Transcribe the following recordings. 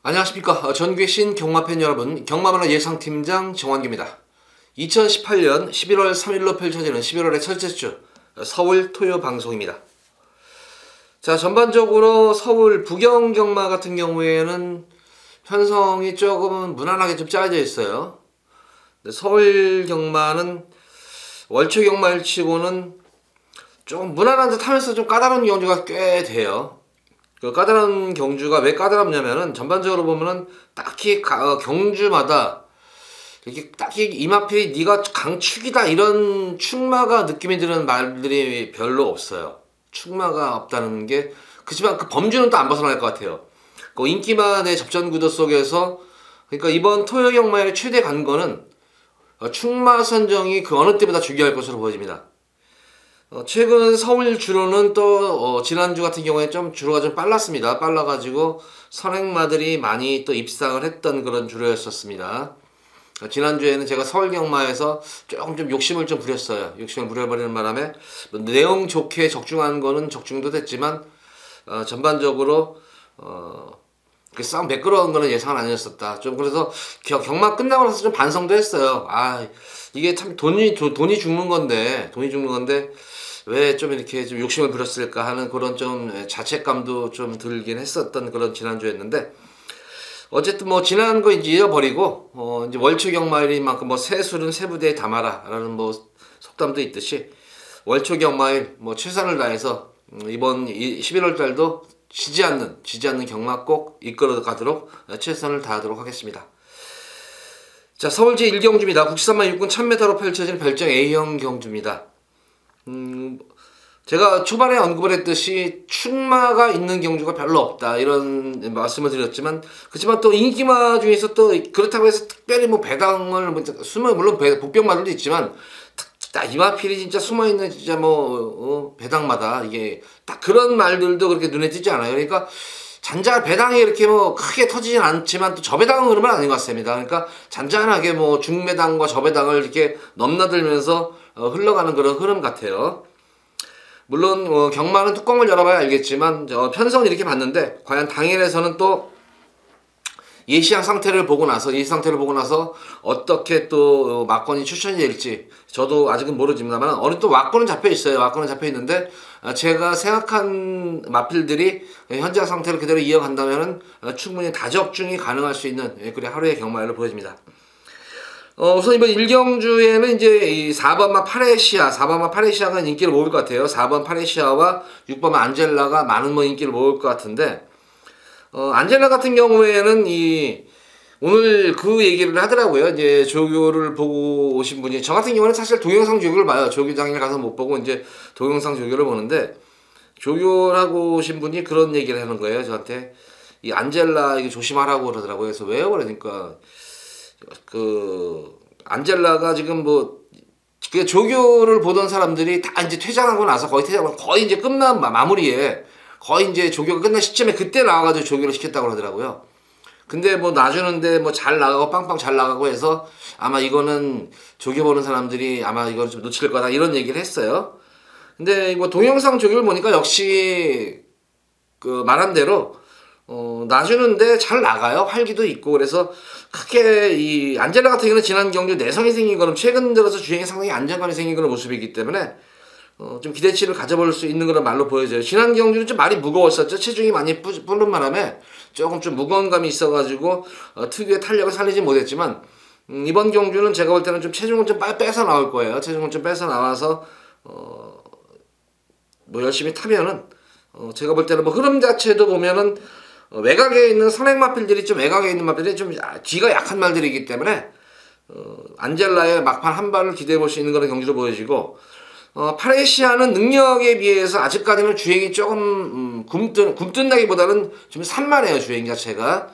안녕하십니까. 전국의 경마팬 여러분, 경마만화 예상팀장 정환규입니다. 2018년 11월 3일로 펼쳐지는 11월의 첫째 주 서울 토요 방송입니다. 자, 전반적으로 서울 부경 경마 같은 경우에는 편성이 조금 무난하게 좀 짜여져 있어요. 서울 경마는 월초 경마일 치고는 좀 무난한 듯 하면서 좀 까다로운 경주가 꽤 돼요. 그 까다로운 경주가 왜 까다롭냐면은 전반적으로 보면은 딱히 경주마다 이렇게 딱히 이마필이 네가 강축이다 이런 축마가 느낌이 드는 말들이 별로 없어요. 축마가 없다는 게 그렇지만 그 범주는 또 안 벗어날 것 같아요. 그 인기만의 접전 구도 속에서 그러니까 이번 토요 경마의 최대 관건은 축마 선정이 그 어느 때보다 중요할 것으로 보여집니다. 최근 서울 주로는 또 지난주 같은 경우에 좀 주로가 좀 빨랐습니다. 빨라가지고 선행마들이 많이 또 입상을 했던 그런 주로였었습니다. 지난주에는 제가 서울 경마에서 조금 좀 욕심을 좀 부렸어요. 욕심을 부려버리는 바람에 내용 좋게 적중한 거는 적중도 됐지만 전반적으로 그 싸움 매끄러운 거는 예상은 아니었었다. 좀 그래서 경마 끝나고 나서 좀 반성도 했어요. 이게 참 돈이 죽는 건데 왜 좀 이렇게 좀 욕심을 부렸을까 하는 그런 좀 자책감도 좀 들긴 했었던 그런 지난주였는데, 어쨌든 뭐 지난 거 이제 잊어버리고 이제 월초 경마일인 만큼 뭐 새술은 새부대에 담아라 라는 뭐 속담도 있듯이 월초 경마일 뭐 최선을 다해서 이번 11월 달도 지지 않는 경마 꼭 이끌어 가도록 최선을 다하도록 하겠습니다. 자, 서울 제1경주입니다. 국산만 육군 1000m로 펼쳐지는 별정 A형 경주입니다. 제가 초반에 언급을 했듯이 축마가 있는 경주가 별로 없다 이런 말씀을 드렸지만, 그렇지만 또 인기마 중에서 또 그렇다고 해서 특별히 뭐 배당을 물론 복병마들도 있지만 이마필이 진짜 숨어있는 진짜 배당마다 이게 딱 그런 말들도 그렇게 눈에 띄지 않아요. 그러니까 배당이 이렇게 뭐 크게 터지진 않지만 또 저배당은 그러면 아닌 것 같습니다. 그러니까 잔잔하게 뭐 중배당과 저배당을 이렇게 넘나들면서 흘러가는 그런 흐름 같아요. 물론 경마는 뚜껑을 열어봐야 알겠지만 편성을 이렇게 봤는데 과연 당일에서는 또 예시상 상태를 보고 나서 어떻게 또 막건이 추천이 될지 저도 아직은 모르지만 어느 또 막건은 잡혀 있어요. 막건은 잡혀 있는데 제가 생각한 마필들이 현장 상태를 그대로 이어간다면은 충분히 다적중이 가능할 수 있는 그래 하루의 경마를 보여집니다. 우선 이번 1경주에는 이제 이 4번마 파레시아가 인기를 모을 것 같아요. 4번 파레시아와 6번 안젤라가 많은 인기를 모을 것 같은데, 안젤라 같은 경우에는 오늘 그 얘기를 하더라고요. 이제 조교를 보고 오신 분이, 저 같은 경우는 사실 동영상 조교를 봐요. 조교장에 가서 못 보고 이제 동영상 조교를 보는데, 조교를 하고 오신 분이 그런 얘기를 하는 거예요. 저한테 이 안젤라 이게 조심하라고 그러더라고요. 그래서 왜요? 그러니까 안젤라가 지금 그 조교를 보던 사람들이 다 이제 퇴장하고 나서 거의 이제 끝난 마무리에 거의 이제 조교가 끝난 시점에 그때 나와가지고 조교를 시켰다고 하더라고요. 근데 놔주는데 잘 나가고 빵빵 잘 나가고 해서 아마 이거는 조교 보는 사람들이 아마 이걸 좀 놓칠 거다 이런 얘기를 했어요. 근데 동영상 조교를 보니까 역시 그 말한 대로 놔주는데 잘 나가요. 활기도 있고. 그래서 크게 이 안젤라 같은 경우는 지난 경주 내성이 생긴 거는 최근 들어서 주행에 상당히 안정감이 생긴 그런 모습이기 때문에 좀 기대치를 가져볼 수 있는 그런 말로 보여져요. 지난 경주는 좀 많이 무거웠었죠. 체중이 많이 불른 바람에 조금 좀 무거운 감이 있어가지고 특유의 탄력을 살리지 못했지만 이번 경주는 제가 볼 때는 좀 체중을 좀 빼서 나올 거예요. 체중을 좀 빼서 나와서 열심히 타면은 제가 볼 때는 흐름 자체도 보면은 외곽에 있는 선행마필들이 좀 뒤가 약한 말들이기 때문에 안젤라의 막판 한 발을 기대해 볼 수 있는 그런 경기로 보여지고, 파레시아는 능력에 비해서 아직까지는 주행이 조금 굼뜬다기보다는 좀 산만해요. 주행 자체가.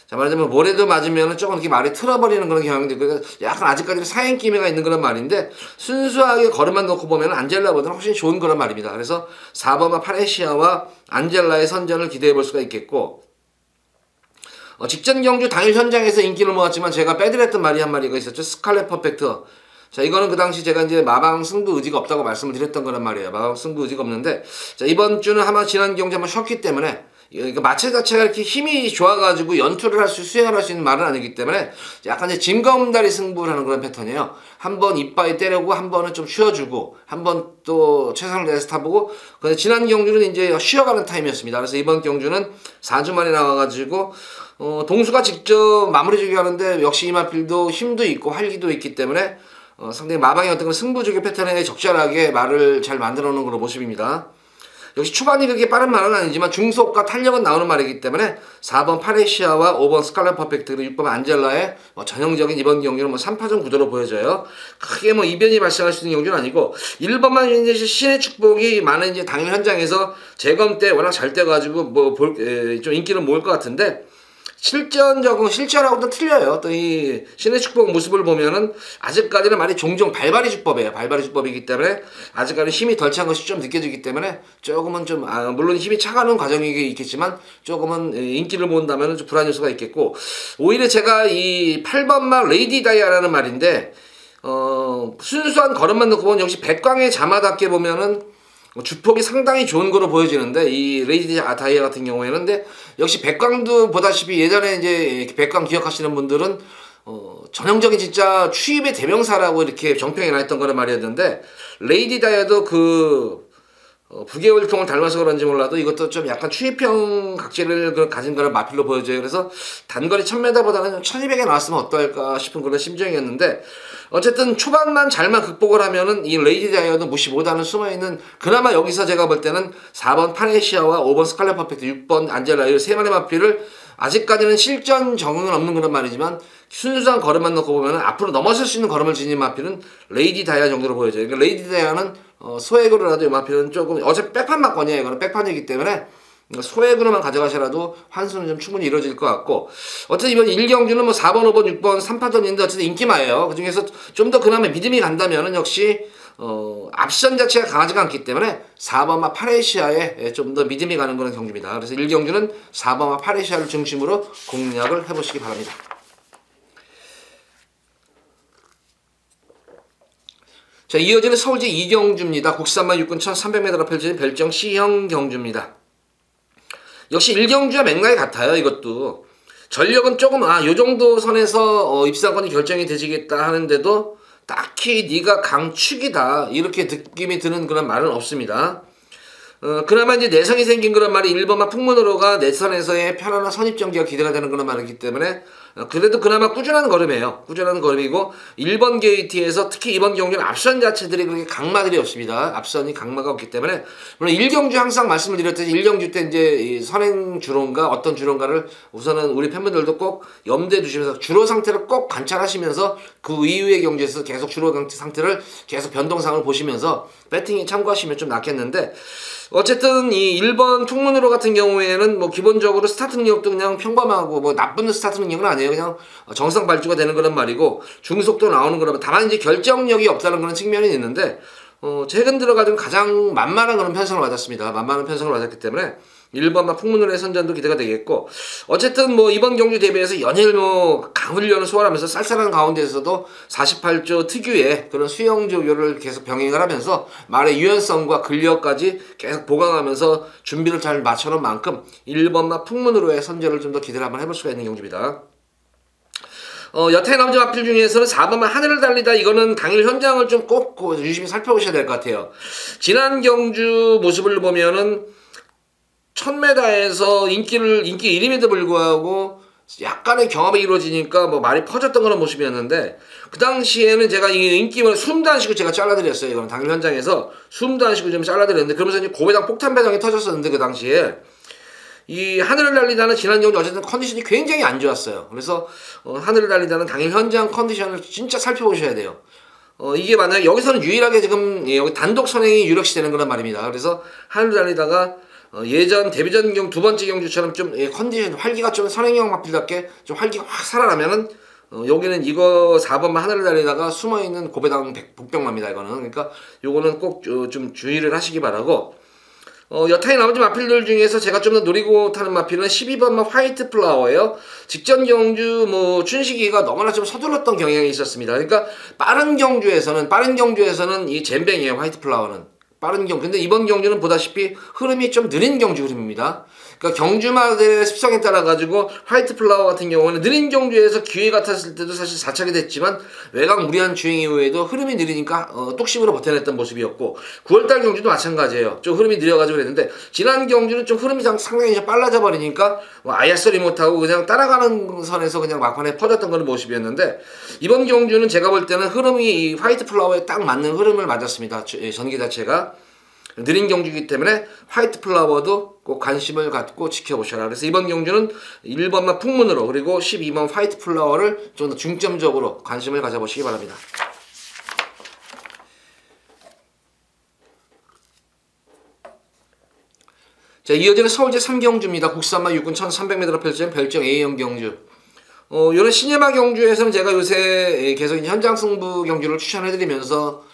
자, 말하자면 모래도 맞으면 조금 이렇게 말이 틀어버리는 그런 경향도 있고, 약간 아직까지는 사행 기미가 있는 그런 말인데 순수하게 걸음만 놓고 보면 안젤라보다는 훨씬 좋은 그런 말입니다. 그래서 4번마 파레시아와 안젤라의 선전을 기대해 볼 수가 있겠고, 직전 경주 당일 현장에서 인기를 모았지만 제가 빼드렸던 말이 한 마리가 있었죠. 스칼렛 퍼펙트. 자, 이거는 그 당시 제가 이제 마방 승부 의지가 없다고 말씀을 드렸던 거란 말이에요. 마방 승부 의지가 없는데, 자, 이번 주는 아마 지난 경주 한번 쉬었기 때문에 그러니까 마체 자체가 이렇게 힘이 좋아가지고 연투를 할 수행을 할 수 있는 말은 아니기 때문에 약간 이제 징검다리 승부를 하는 그런 패턴이에요. 한 번 이빠이 때리고 한 번은 좀 쉬어주고 한 번 또 최선을 다해서 타보고. 근데 지난 경주는 이제 쉬어가는 타임이었습니다. 그래서 이번 경주는 4주 만에 나와가지고 동수가 직접 마무리주기 하는데 역시 이마필도 힘도 있고 활기도 있기 때문에 상당히 마방의 어떤 승부주기 패턴에 적절하게 말을 잘 만들어 놓은 그런 모습입니다. 역시 초반이 그렇게 빠른 말은 아니지만 중속과 탄력은 나오는 말이기 때문에 4번 파레시아와 5번 스칼렛 퍼펙트 그리고 6번 안젤라의 전형적인 이번 경기는 3파전 구도로 보여져요. 크게 이변이 발생할 수 있는 경기는 아니고 1번만 이제 신의 축복이 많은 이제 당일 현장에서 재검 때 워낙 잘 떼가지고 좀 인기를 모을 것 같은데 실전하고는 틀려요. 또 이 신의 축복 모습을 보면은 아직까지는 말이 종종 발발이 주법이에요. 발발이 주법이기 때문에 아직까지 힘이 덜 찬 것이 좀 느껴지기 때문에 조금은 좀 물론 힘이 차가는 과정이 있겠지만 조금은 인기를 모은다면 좀 불안 요소가 있겠고. 오히려 제가 이 8번만 레이디 다이아라는 말인데 순수한 걸음만 놓고 보면 역시 백광의 자마답게 보면은 주폭이 상당히 좋은 거로 보여지는데 이 레이디 다이아 같은 경우에는 근데 역시 백광도 보다시피 예전에 이제 백광 기억하시는 분들은 전형적인 진짜 추입의 대명사라고 이렇게 정평이 나 있던 거란 말이었는데 레이디 다이아도 부계월통을 닮아서 그런지 몰라도 이것도 좀 약간 추입형 각질을 가진 거를 마필로 보여져요. 그래서 단거리 1000m보다는 1200에 나왔으면 어떨까 싶은 그런 심정이었는데 어쨌든 초반만 잘만 극복을 하면은 이 레이디 다이아도 무시 못하는 숨어있는 그나마 여기서 제가 볼 때는 4번 파네시아와 5번 스칼렛 퍼펙트 6번 안젤라 이 세 마리 마필을 아직까지는 실전 적응은 없는 그런 말이지만 순수한 걸음만 놓고 보면은 앞으로 넘어설 수 있는 걸음을 지닌 마필은 레이디 다이아 정도로 보여져요. 그러니까 레이디 다이아는 소액으로라도 이 마필은 조금 어차피 백판 맞거든요. 이거는 백판이기 때문에 소액으로만 가져가셔라도 환수는 좀 충분히 이루어질 것 같고 어쨌든 이번 1경주는 4번, 5번, 6번 3파전인데 어쨌든 인기마예요. 그 중에서 좀 더 그나마 믿음이 간다면은 역시 앞선 자체가 강하지가 않기 때문에 4번마 파레시아에 좀 더 믿음이 가는 그런 경주입니다. 그래서 1경주는 4번마 파레시아를 중심으로 공략을 해보시기 바랍니다. 자, 이어지는 서울제 2경주입니다. 국산만 육군 1300m가 펼쳐진 별정 C형 경주입니다. 역시 1경주와 맥락이 같아요. 이것도 전력은 조금 요 정도 선에서 입상권이 결정이 되시겠다 하는데도 딱히 네가 강축이다 이렇게 느낌이 드는 그런 말은 없습니다. 그나마 이제 내성이 생긴 그런 말이 1번만 풍문으로가 내선에서의 편안한 선입전기가 기대가 되는 그런 말이기 때문에 그래도 그나마 꾸준한 걸음이에요. 꾸준한 걸음이고 1번 게이트에서 특히 이번 경주는 앞선 자체들이 그렇게 강마들이 없습니다. 앞선이 강마가 없기 때문에 물론 1경주 항상 말씀을 드렸듯이 1경주 때 이제 이 선행 주로인가 어떤 주로인가를 우선은 우리 팬분들도 꼭 염두에 두시면서 주로 상태를 꼭 관찰하시면서 그 이후의 경주에서 계속 주로 상태를 계속 변동상을 보시면서 배팅에 참고하시면 좀 낫겠는데 어쨌든 이 1번 풍문으로 같은 경우에는 기본적으로 스타트 능력도 그냥 평범하고 나쁜 스타트 능력은 아니에요. 그냥 정상 발주가 되는 그런 말이고 중속도 나오는 거라면 다만 이제 결정력이 없다는 그런 측면이 있는데 최근 들어가지고 가장 만만한 그런 편성을 받았습니다. 만만한 편성을 받았기 때문에 1번만 풍문으로의 선전도 기대가 되겠고 어쨌든 이번 경주 대비해서 연일 강훈련을 소화하면서 쌀쌀한 가운데에서도 48조 특유의 그런 수영 조교를 계속 병행을 하면서 말의 유연성과 근력까지 계속 보강하면서 준비를 잘 맞춰놓은 만큼 1번만 풍문으로의 선전을 좀 더 기대를 한번 해볼 수가 있는 경주입니다. 여타의 남자 마필 중에서는 4번만 하늘을 달리다 이거는 당일 현장을 좀 꼭 유심히 살펴보셔야 될 것 같아요. 지난 경주 모습을 보면은 1000m에서 인기 1위임에도 불구하고 약간의 경합이 이루어지니까 말이 퍼졌던 그런 모습이었는데 그 당시에는 제가 이 인기를 숨도 안 쉬고 제가 잘라드렸어요. 이거는 당일 현장에서 숨도 안 쉬고 좀 잘라드렸는데 그러면서 이제 고배당 폭탄 배당이 터졌었는데 그 당시에 이 하늘을 달리다는 지난 경주 어쨌든 컨디션이 굉장히 안 좋았어요. 그래서 하늘을 달리다는 당일 현장 컨디션을 진짜 살펴보셔야 돼요. 이게 만약에 여기서는 유일하게 지금 여기 단독 선행이 유력시 되는 그런 말입니다. 그래서 하늘을 달리다가 예전 데뷔전 두 번째 경주처럼 좀 컨디션 활기가 좀 선행형 마필답게 좀 활기가 확 살아나면은 여기는 이거 4번만 하늘을 달리다가 숨어있는 고배당 복병마입니다. 이거는 그러니까 요거는 꼭 좀 주의를 하시기 바라고 여타의 나머지 마필들 중에서 제가 좀 더 노리고 타는 마필은 12번마 화이트 플라워예요. 직전 경주 춘식이가 너무나 좀 서둘렀던 경향이 있었습니다. 그러니까 빠른 경주에서는 이 잼뱅이에요. 화이트 플라워는 빠른 경주. 근데 이번 경주는 보다시피 흐름이 좀 느린 경주 흐름입니다. 그러니까 경주마들의 습성에 따라 가지고 화이트 플라워 같은 경우는 느린 경주에서 기회 같았을 때도 사실 4착이 됐지만 외곽 무리한 주행 이후에도 흐름이 느리니까 뚝심으로 버텨냈던 모습이었고 9월달 경주도 마찬가지예요. 좀 흐름이 느려가지고 그랬는데 지난 경주는 좀 흐름이 상당히 좀 빨라져 버리니까 뭐 아예 소리 못하고 그냥 따라가는 선에서 그냥 막판에 퍼졌던 그런 모습이었는데 이번 경주는 제가 볼 때는 흐름이 이 화이트 플라워에 딱 맞는 흐름을 맞았습니다. 전기 자체가 느린 경주이기 때문에 화이트 플라워도 꼭 관심을 갖고 지켜보셔라. 그래서 이번 경주는 1번만 풍문으로 그리고 12번 화이트 플라워를 좀 더 중점적으로 관심을 가져보시기 바랍니다. 자, 이어지는 서울제 3경주입니다. 국산마 육군 1300m 펼쳐진 별정 A형 경주. 요런 시네마 경주에서는 제가 요새 계속 현장 승부 경주를 추천해드리면서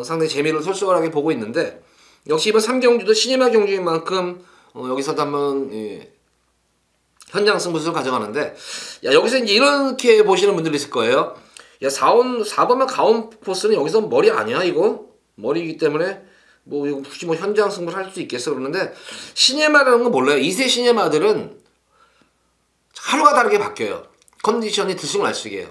상당히 재미를 솔솔하게 보고 있는데 역시 이번 3경주도 시네마 경주인 만큼 여기서도 한번 현장 승부수를 가져가는데 여기서 이제 이렇게 보시는 분들이 있을 거예요. 4번만 가온 포스는 여기서 머리 아니야 이거? 머리이기 때문에 뭐 이거 굳이 뭐 현장 승부를 할 수 있겠어 그러는데 시네마라는 거 몰라요. 2세 시네마들은 하루가 다르게 바뀌어요. 컨디션이 들쑥날쑥이에요.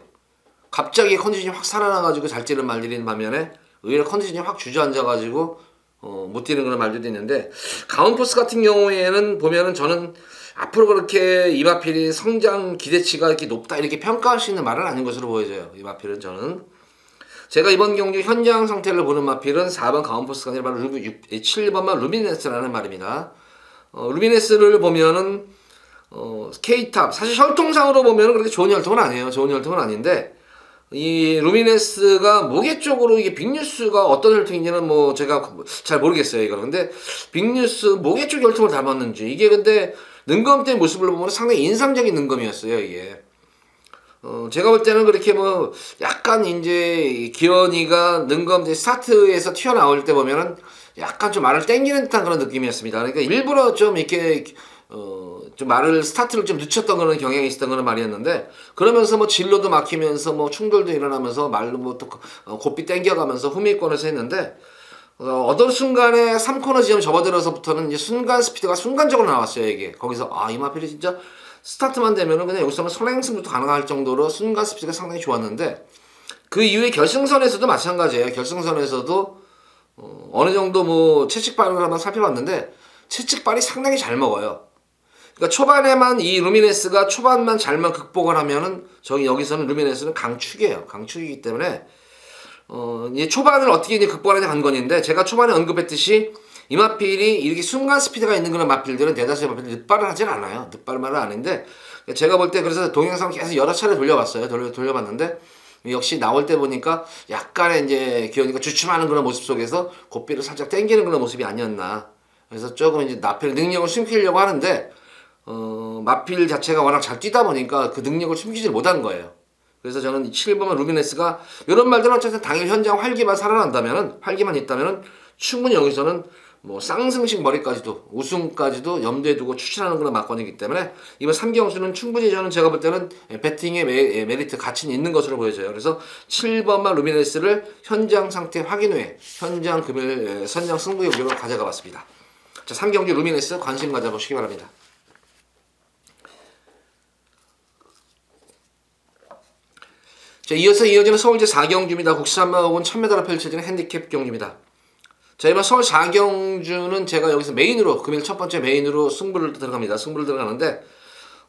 갑자기 컨디션이 확 살아나가지고 잘 뛰는 말들인 반면에 의외로 컨디션이 확 주저앉아가지고 못 뛰는 그런 말들도 있는데 가온포스 같은 경우에는 보면은 저는 앞으로 그렇게 이마필이 성장 기대치가 이렇게 높다 이렇게 평가할 수 있는 말은 아닌 것으로 보여져요. 이마필은 저는 제가 이번 경주 현장 상태를 보는 마필은 4번 가온포스가 아니라 바로 7번만 루미네스라는 말입니다. 루미네스를 보면은 K탑 사실 혈통상으로 보면은 그렇게 좋은 혈통은 아니에요. 좋은 혈통은 아닌데 이 루미네스가 무게 쪽으로 이게 빅뉴스가 어떤 혈통인지는 뭐 제가 잘 모르겠어요 이거. 근데 빅뉴스 무게 쪽 혈통을 닮았는지 이게 근데 능검 때 모습을 보면 상당히 인상적인 능검이었어요 이게. 제가 볼 때는 그렇게 뭐 약간 이제 기현이가 능검 스타트에서 튀어나올 때 보면은 약간 좀 말을 땡기는 듯한 그런 느낌이었습니다. 그러니까 일부러 좀 이렇게 좀 말을 스타트를 좀 늦췄던 그런 경향이 있었던 그런 말이었는데 그러면서 뭐 진로도 막히면서 뭐 충돌도 일어나면서 말로 뭐 또 고삐 땡겨가면서 후미권에서 했는데 어떤 순간에 3코너 지점 접어들어서부터는 이제 순간 스피드가 순간적으로 나왔어요 이게. 거기서 이마필이 진짜 스타트만 되면은 그냥 여기서는 선행승부도 가능할 정도로 순간 스피드가 상당히 좋았는데 그 이후에 결승선에서도 마찬가지예요. 결승선에서도 어느 정도 뭐 채찍발을 한번 살펴봤는데 채찍발이 상당히 잘 먹어요. 그러니까 초반에만 이 루미네스가 초반만 잘만 극복을 하면은 여기서는 루미네스는 강축이에요. 강축이기 때문에 이 초반을 어떻게 이제 극복하느냐 관건인데 제가 초반에 언급했듯이 이마필이 이렇게 순간 스피드가 있는 그런 마필들은 대다수의 마필이 늦발을 하진 않아요. 늦발말은 아닌데 제가 볼 때 그래서 동영상을 계속 여러 차례 돌려봤어요. 돌려봤는데 역시 나올 때 보니까 약간의 이제 기현이가 주춤하는 그런 모습 속에서 고삐를 살짝 당기는 그런 모습이 아니었나. 그래서 조금 이제 마필의 능력을 숨기려고 하는데 마필 자체가 워낙 잘 뛰다 보니까 그 능력을 숨기지 못한 거예요. 그래서 저는 7번만 루미네스가 이런 말들은 어쨌든 당일 현장 활기만 살아난다면은 활기만 있다면은 충분히 여기서는 뭐 쌍승식 머리까지도 우승까지도 염두에 두고 추천하는 그런 막건이기 때문에 이번 3경주는 충분히 저는 제가 볼 때는 배팅의 메리트 가치는 있는 것으로 보여져요. 그래서 7번만 루미네스를 현장 상태 확인 후에 현장 금일 선장 승부 경기로 가져가 봤습니다. 자, 3경주 루미네스 관심 가져보시기 바랍니다. 자, 이어지는 서울제 4경주입니다. 국산마 혹은 1000m로 펼쳐지는 핸디캡 경주입니다. 자, 이번 서울 4경주는 제가 여기서 메인으로 금일 첫 번째 메인으로 승부를 들어가는데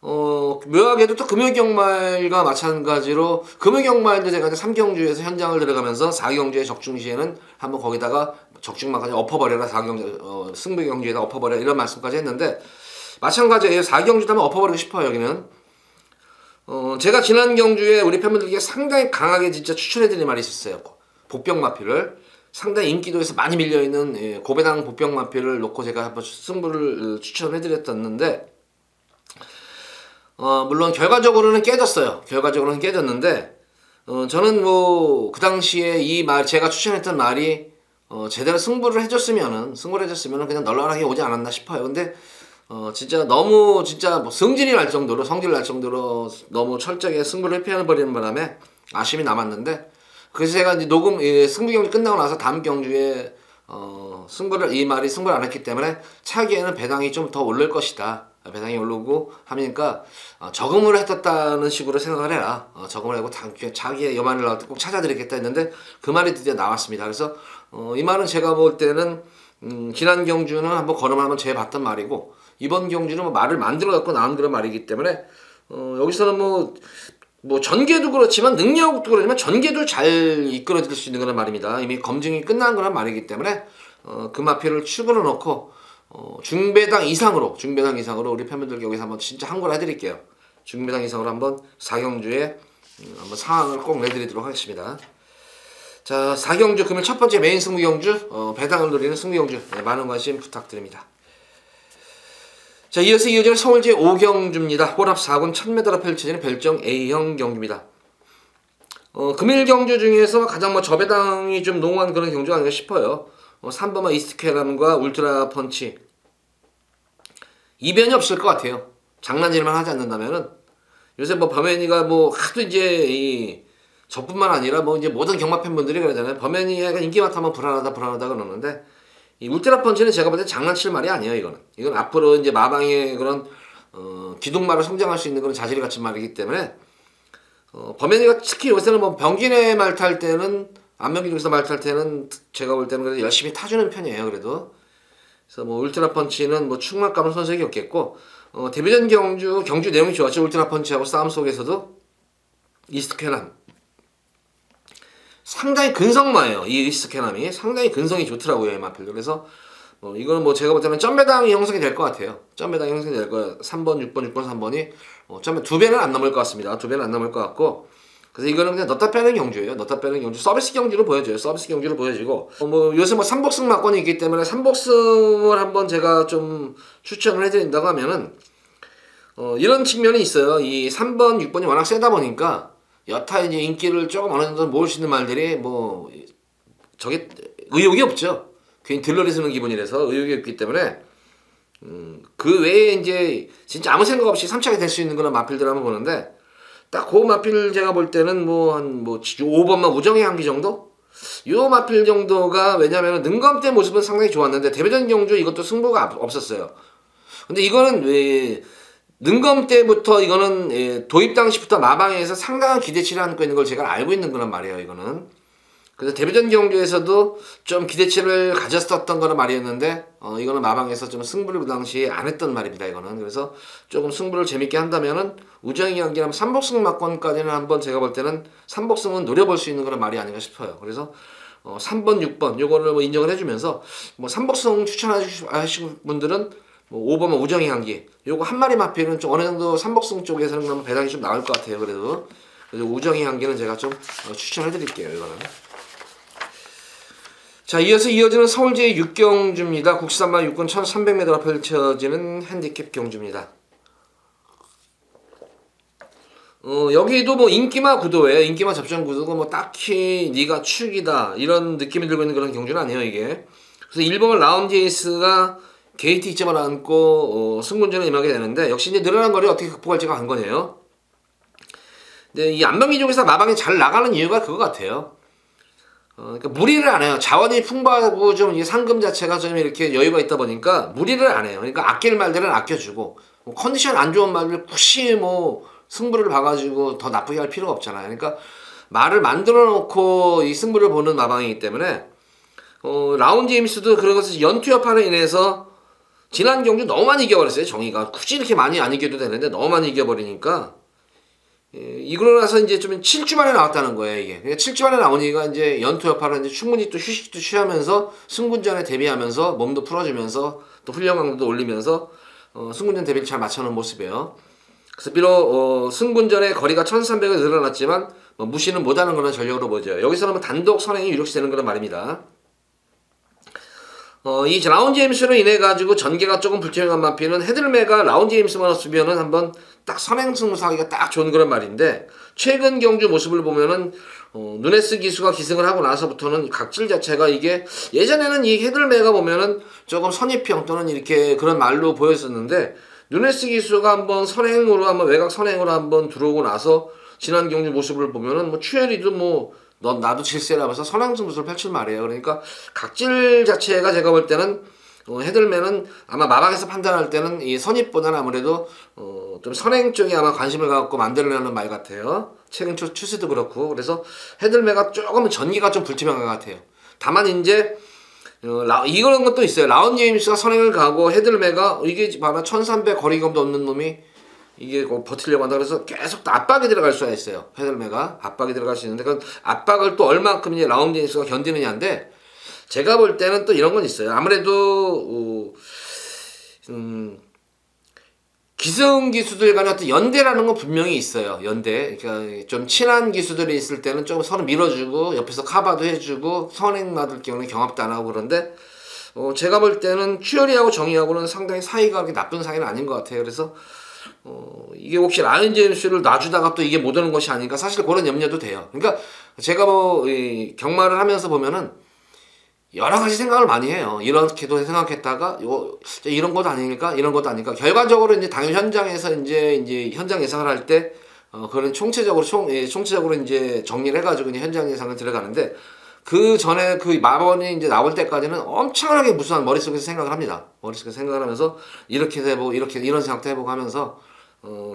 묘하게도 또 금요경말과 마찬가지로 금요경말도 제가 이제 3경주에서 현장을 들어가면서 4경주의 적중 시에는 한번 거기다가 적중마까지 엎어버려라 4경주 승부 경주에다 엎어버려라 이런 말씀까지 했는데 마찬가지예요. 4경주도 한번 엎어버리고 싶어요. 여기는 제가 지난 경주에 우리 팬분들께 상당히 강하게 진짜 추천해드린 말이 있었어요. 복병마필을 상당히 인기도에서 많이 밀려있는 고배당 복병마필을 놓고 제가 한번 승부를 추천해드렸었는데 물론 결과적으로는 깨졌어요. 결과적으로는 깨졌는데 저는 뭐 그 당시에 이 말 제가 추천했던 말이 제대로 승부를 해줬으면은 그냥 널널하게 오지 않았나 싶어요. 근데 진짜 너무 진짜 뭐 성질이 날 정도로 너무 철저하게 승부를 회피해버리는 바람에 아쉬움이 남았는데 그래서 제가 이제 승부 경기 끝나고 나서 다음 경주에 승부를 안 했기 때문에 차기에는 배당이 좀 더 오를 것이다. 배당이 오르고 하니까 저금을 했었다는 식으로 생각을 해라. 저금을 하고 자기의 여만을 나올 때 꼭 찾아드리겠다 했는데 그 말이 드디어 나왔습니다. 그래서 이 말은 제가 볼 때는 지난 경주는 한번 걸음을 한번 재봤던 말이고 이번 경주는 뭐 말을 만들어 갖고 나온 그런 말이기 때문에 여기서는 뭐 전개도 그렇지만 능력도 그렇지만 전개도 잘 이끌어질 수 있는 그런 말입니다. 이미 검증이 끝난 그런 말이기 때문에 그 마필을 축으로 놓고 중배당 이상으로 우리 팬분들께 여기서 한번 진짜 항고를 해드릴게요. 중배당 이상으로 한번 4경주에 한번 상황을 꼭 내드리도록 하겠습니다. 자, 4경주 금일 첫 번째 메인 승부경주 배당을 노리는 승부경주 많은 관심 부탁드립니다. 자, 이어서 이어지는 서울제 5경주입니다. 홀합 4군 1000m로 펼쳐지는 별정 A형 경주입니다. 금일 경주 중에서 가장 저배당이 좀 농후한 그런 경주가 아닌가 싶어요. 3번마 이스트캐람과 울트라 펀치 이변이 없을 것 같아요. 장난질만 하지 않는다면은 요새 범현이가 하도 이제 저뿐만 아니라 이제 모든 경마 팬분들이 그러잖아요. 범현이가 인기 많다면 불안하다 그러는데 이 울트라 펀치는 제가 볼 때 장난칠 말이 아니에요. 이건 앞으로 이제 마방의 그런 기둥마로 성장할 수 있는 그런 자질이 갖춘 말이기 때문에 범현이가 특히 요새는 병기내 말 탈 때는 안면기 중에서 말 탈 때는 제가 볼 때는 그래도 열심히 타주는 편이에요. 그래서 울트라 펀치는 충만감은 손색이 없겠고 데뷔전 경주 내용이 좋았죠. 울트라 펀치하고 싸움 속에서도 이스트캐남 상당히 근성마예요. 이 이스트캐남이 상당히 근성이 좋더라고요. 이 마필도. 그래서 이거는 제가 볼 때는 점배당이 형성이 될 것 같아요. 점배당이 형성이 될 거예요. 3번, 6번, 3번이 두 배는 안 넘을 것 같습니다. 두 배는 안 넘을 것 같고 그래서 이거는 그냥 넣다 빼는 경주예요. 넣다 빼는 경주. 서비스 경주로 보여줘요. 서비스 경주로 보여지고 요새 3복승 막권이 있기 때문에 3복승을 한번 제가 좀 추천을 해드린다고 하면은 이런 측면이 있어요. 이 3번, 6번이 워낙 세다 보니까 여타 이제 인기를 조금 어느 정도 모을 수 있는 말들이 저게 의욕이 없죠. 괜히 들러리 쓰는 기분이라서 의욕이 없기 때문에 그 외에 이제 진짜 아무 생각 없이 3차게 될 수 있는 그런 마필들 한번 보는데 딱 그 마필 제가 볼 때는 한 5번만 우정의 향기 정도? 요 마필 정도가 왜냐면 능검 때 모습은 상당히 좋았는데 데뷔전 경주 이것도 승부가 없었어요. 근데 이거는 왜 능검 때부터 이거는 도입 당시부터 마방에서 상당한 기대치를 안고 있는 걸 제가 알고 있는 그런 말이에요. 이거는 그래서 데뷔전 경주에서도 좀 기대치를 가졌었던 거는 말이었는데 이거는 마방에서 좀 승부를 그 당시에 안 했던 말입니다. 이거는 그래서 조금 승부를 재밌게 한다면은 우정의 경기라면 3복승 막권까지는 한번 제가 볼 때는 3복승은 노려볼 수 있는 그런 말이 아닌가 싶어요. 그래서 3번, 6번 요거를 인정을 해주면서 3복승 추천하시는 분들은 5번은 우정의 향기 요거 한 마리 마필은 좀 어느 정도 3복승 쪽에서는 배당이 좀 나올 것 같아요. 그래서 우정의 향기는 제가 좀 추천해 드릴게요. 이거는. 자, 이어서 이어지는 서울제 6경주입니다. 국산마 6군 1300m로 펼쳐지는 핸디캡 경주입니다. 여기도 인기마 구도예요. 인기마 접전 구도고 딱히 네가 축이다 이런 느낌이 들고 있는 그런 경주는 아니에요. 이게 그래서 1번은 라운지에이스가 게이트 이점을 안고 승군전에 임하게 되는데 역시 이제 늘어난 거리 어떻게 극복할지가 관건이에요. 근데 이 안면기 쪽에서 마방이 잘 나가는 이유가 그거 같아요. 그러니까 무리를 안 해요. 자원이 풍부하고 좀 상금 자체가 좀 이렇게 여유가 있다 보니까 무리를 안 해요. 그러니까 아낄 말들은 아껴주고 컨디션 안 좋은 말들 굳이 승부를 봐가지고 더 나쁘게 할 필요가 없잖아요. 그러니까 말을 만들어 놓고 이 승부를 보는 마방이기 때문에 라운지 임스도 그런 것을 연투협판에 인해서 지난 경주 너무 많이 이겨버렸어요. 정의가 굳이 이렇게 많이 안 이겨도 되는데 너무 많이 이겨버리니까 이거로 나서 이제 좀 7주 만에 나왔다는 거예요. 이게 그러니까 7주 만에 나오니까 이제 연투 역할을 이제 충분히 또 휴식도 취하면서 승군전에 대비하면서 몸도 풀어주면서 또 훈련 강도도 올리면서 승군전 대비를 잘 맞춰놓은 모습이에요. 그래서 비록 승군전의 거리가 1300을 늘어났지만 무시는 못하는 그런 전력으로 보죠. 여기서는 단독 선행이 유력시 되는 그런 말입니다. 이 라운지 임스로 인해 가지고 전개가 조금 불투명한 마피는 헤들메가 라운지 임스만 없으면은 한번 딱 선행 승부하기가 딱 좋은 그런 말인데 최근 경주 모습을 보면은 누네스 기수가 기승을 하고 나서부터는 각질 자체가 이게 예전에는 이 헤들메가 보면은 조금 선입형 또는 이렇게 그런 말로 보였었는데 누네스 기수가 한번 외곽 선행으로 한번 들어오고 나서 지난 경주 모습을 보면은 추열이도 넌 나도 질세라면서 선행승부를 펼칠 말이에요. 그러니까 각질 자체가 제가 볼 때는 헤들맨은 아마 마방에서 판단할 때는 이 선입보다는 아무래도 좀 선행 쪽에 아마 관심을 갖고 만들려는 말 같아요. 최근 추세도 그렇고. 그래서 헤들맨가 조금 전기가 좀 불투명한 것 같아요. 다만 이제 이런 것도 있어요. 라운 제임스가 선행을 가고 헤들맨가 이게 봐라 1300 거리감도 없는 놈이 이게 버틸려고 한다 그래서 계속 압박이 들어갈 수가 있어요. 헤들맨가 압박이 들어갈 수 있는데 그 압박을 또 얼만큼 이제 라운 제임스가 견디느냐인데 제가 볼 때는 또 이런 건 있어요. 아무래도 기성 기수들 간의 어떤 연대라는 건 분명히 있어요. 연대. 그러니까 좀 친한 기수들이 있을 때는 좀 서로 밀어주고 옆에서 카바도 해주고 선행 맞을 경우는 경합도 안 하고 그런데 제가 볼 때는 큐어리하고 정의하고는 상당히 사이가 그렇게 나쁜 사이는 아닌 것 같아요. 그래서 이게 혹시 라이언 제임스를 놔주다가 또 이게 못 오는 것이 아닌가 사실 그런 염려도 돼요. 그러니까 제가 경마를 하면서 보면은 여러 가지 생각을 많이 해요. 이렇게도 생각했다가 이런 것도 아닐까 이런 것도 아닐까 결과적으로 이제 당일 현장에서 이제 현장 예상을 할 때 그런 총체적으로 이제 정리를 해가지고 이제 현장 예상을 들어가는데 그 전에 그 마번이 이제 나올 때까지는 엄청나게 무수한 머릿속에서 생각을 합니다. 머릿속에서 생각을 하면서 이렇게 해보고 이런 생각도 해보고 하면서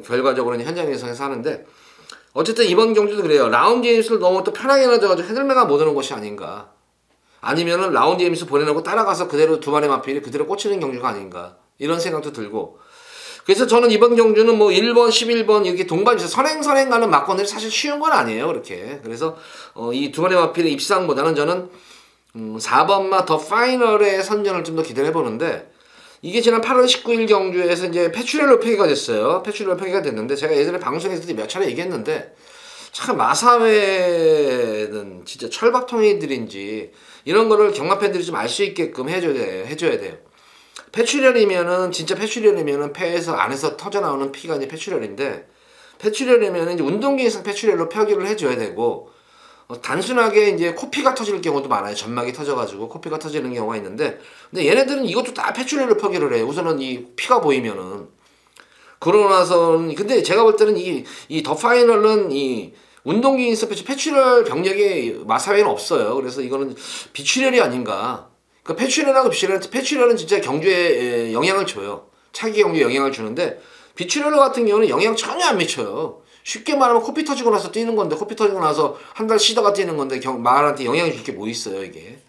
결과적으로 이제 현장 예상에서 하는데 어쨌든 이번 경주도 그래요. 라운 제임스를 너무 또 편하게 놔줘가지고 헤들맨가 못 오는 것이 아닌가. 아니면은 라운 제임스 보내놓고 따라가서 그대로 두 마리 마필이 그대로 꽂히는 경주가 아닌가 이런 생각도 들고 그래서 저는 이번 경주는 뭐 1번, 11번 이렇게 동반해서 선행 가는 막권들이 사실 쉬운 건 아니에요 그렇게. 그래서 이 두 마리 마필의 입상보다는 저는 4번마 더 파이널의 선전을 좀 더 기대를 해보는데 이게 지난 8월 19일 경주에서 이제 페츄렐로 폐기가 됐어요. 페츄렐로 폐기가 됐는데 제가 예전에 방송에서도 몇 차례 얘기했는데 참 마사회는 진짜 철밥통이들인지 이런 거를 경마팬들이 좀 알 수 있게끔 해줘야 돼요. 페츄렐이면은 진짜 페츄렐이면은 폐에서 안에서 터져 나오는 피가 이제 페츄렐인데 페츄렐이면은 이제 운동기에서 페츄렐로 표기를 해줘야 되고 단순하게 이제 코피가 터질 경우도 많아요. 점막이 터져가지고 코피가 터지는 경우가 있는데 근데 얘네들은 이것도 다 페츄렐로 표기를 해요. 우선은 이 피가 보이면은 그러고 나서는 근데 제가 볼 때는 이 더 파이널은 이 운동기인 스페셜 페츄렐 병력이 마사회는 없어요. 그래서 이거는 비출혈이 아닌가. 그러니까 페츄렐은 진짜 경주에 영향을 줘요. 차기 경주에 영향을 주는데 비출혈 같은 경우는 영향 전혀 안 미쳐요. 쉽게 말하면 코피 터지고 나서 뛰는 건데 코피 터지고 나서 한 달 쉬다가 뛰는 건데 말한테 영향이 줄 게 뭐 있어요 이게.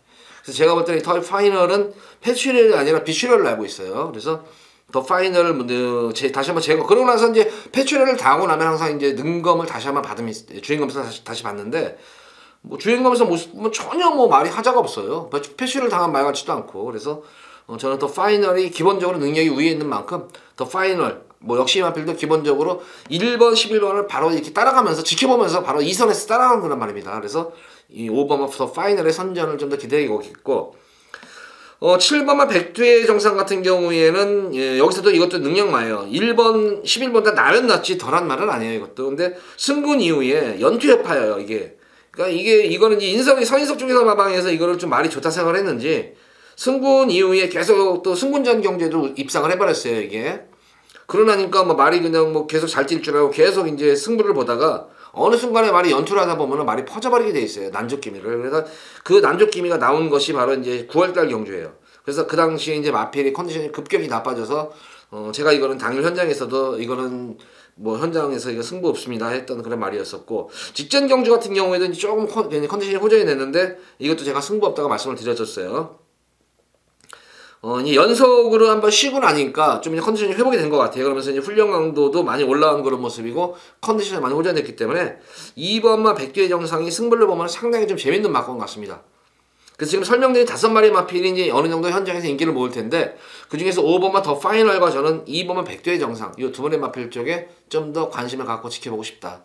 그래서 제가 볼 때는 더 파이널은 페츄렐이 아니라 비출혈을 알고 있어요. 그래서 더 파이널을 다시 한번 제거. 그러고 나서 이제 페츄렐을 당하고 나면 항상 이제 능검을 다시 한번 받으면 주행검에서 다시 받는데 뭐 주행검에서 모습 보면 전혀 뭐 말이 하자가 없어요. 페츄렐 당한 말 같지도 않고. 그래서 저는 더 파이널이 기본적으로 능력이 위에 있는 만큼 더 파이널 뭐 역시 마필도 기본적으로 1번, 11번을 바로 이렇게 따라가면서 지켜보면서 바로 2선에서 따라가는 거란 말입니다. 그래서 이 5번 더 파이널의 선전을 좀 더 기대하고 7번만 백두의 정상 같은 경우에는 여기서도 이것도 능력마예요. 1번, 11번 다 나면 낫지 덜한 말은 아니에요 이것도. 근데 승군 이후에 연투여파예요 이게. 그러니까 이거는 이제 서인석 쪽에서 마방에서 이거를 좀 말이 좋다 생각을 했는지 승군 이후에 계속 또 승군전 경제도 입상을 해버렸어요 이게. 그러나니까 뭐 말이 그냥 뭐 계속 잘 뛸 줄 알고 계속 이제 승부를 보다가 어느 순간에 말이 연투를 하다 보면 말이 퍼져버리게 돼 있어요. 난조기미를. 그래서 그 난조기미가 나온 것이 바로 이제 9월달 경주예요. 그래서 그 당시에 이제 마필이 컨디션이 급격히 나빠져서 제가 이거는 당일 현장에서도 이거는 뭐 현장에서 이거 승부 없습니다 했던 그런 말이었었고 직전 경주 같은 경우에는 조금 컨디션이 호전이 됐는데 이것도 제가 승부 없다고 말씀을 드렸었어요. 이제 연속으로 한번 쉬고 나니까 좀 이제 컨디션이 회복이 된 것 같아요. 그러면서 이제 훈련 강도도 많이 올라온 그런 모습이고 컨디션이 많이 호전됐기 때문에 2번마 백두의 정상이 승부를 보면 상당히 좀 재밌는 막건 같습니다. 그래서 지금 설명드린 5마리 마필이 이제 어느 정도 현장에서 인기를 모을 텐데 그 중에서 5번마 더 파이널과 저는 2번마 백두의 정상 이 두 번의 마필 쪽에 좀 더 관심을 갖고 지켜보고 싶다.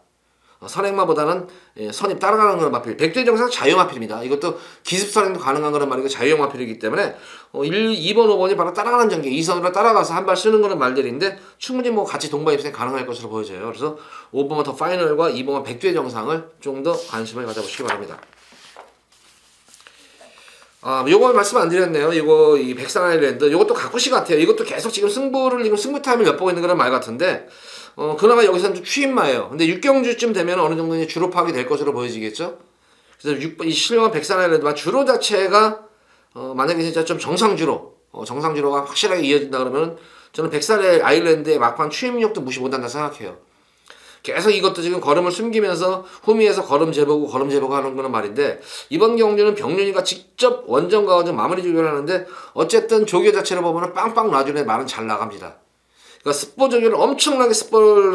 선행마보다는 선입 따라가는 그런 마필. 백두의 정상 자유마필입니다. 이것도 기습 선행도 가능한 그런 말이고 자유형 마필이기 때문에 2번, 5번이 바로 따라가는 전개 2선으로 따라가서 한 발 쓰는 그런 말들인데 충분히 뭐 같이 동반 입상이 가능할 것으로 보여져요. 그래서 5번만 더 파이널과 2번만 백두의 정상을 좀 더 관심을 가져보시기 바랍니다. 요거 말씀 안 드렸네요. 이거 이 백상 아일랜드 요것도 가꾸시 같아요. 이것도 계속 지금 승부 타임을 엿보고 있는 그런 말 같은데 그나마 여기서는 좀 취임마예요. 근데 6경주쯤 되면 어느 정도 이제 주로 파악이 될 것으로 보여지겠죠. 그래서 이 실ema 백상 아일랜드만 주로 자체가 만약에 진짜 좀 정상주로 정상주로가 확실하게 이어진다 그러면 저는 백살의 아일랜드의 막판 추임력도 무시 못한다 생각해요. 계속 이것도 지금 걸음을 숨기면서 후미에서 걸음 재보고 하는 거는 말인데, 이번 경주는 병윤이가 직접 원정과 마무리 조교를 하는데 어쨌든 조교 자체를 보면 빵빵 놔주는 말은 잘 나갑니다. 그러니까 스포 조교를 엄청나게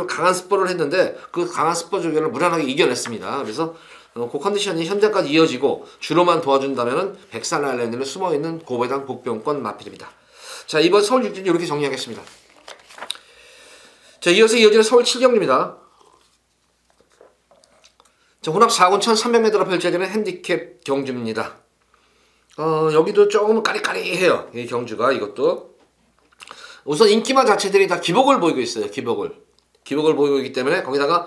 강한 스포를 했는데 그 강한 스포 조교를 무난하게 이겨냈습니다. 그래서 그 컨디션이 현재까지 이어지고 주로만 도와준다면은 백살 아일랜드에 숨어있는 고배당 복병권 마필입니다. 자, 이번 서울 6진 이렇게 정리하겠습니다. 자, 이어서 이어지는 서울 7경주입니다. 자, 혼합 4군 1300m로 펼쳐지는 핸디캡 경주입니다. 여기도 조금 까리까리해요. 이 경주가 이것도. 우선 인기마 자체들이 다 기복을 보이고 있어요. 기복을 보이고 있기 때문에 거기다가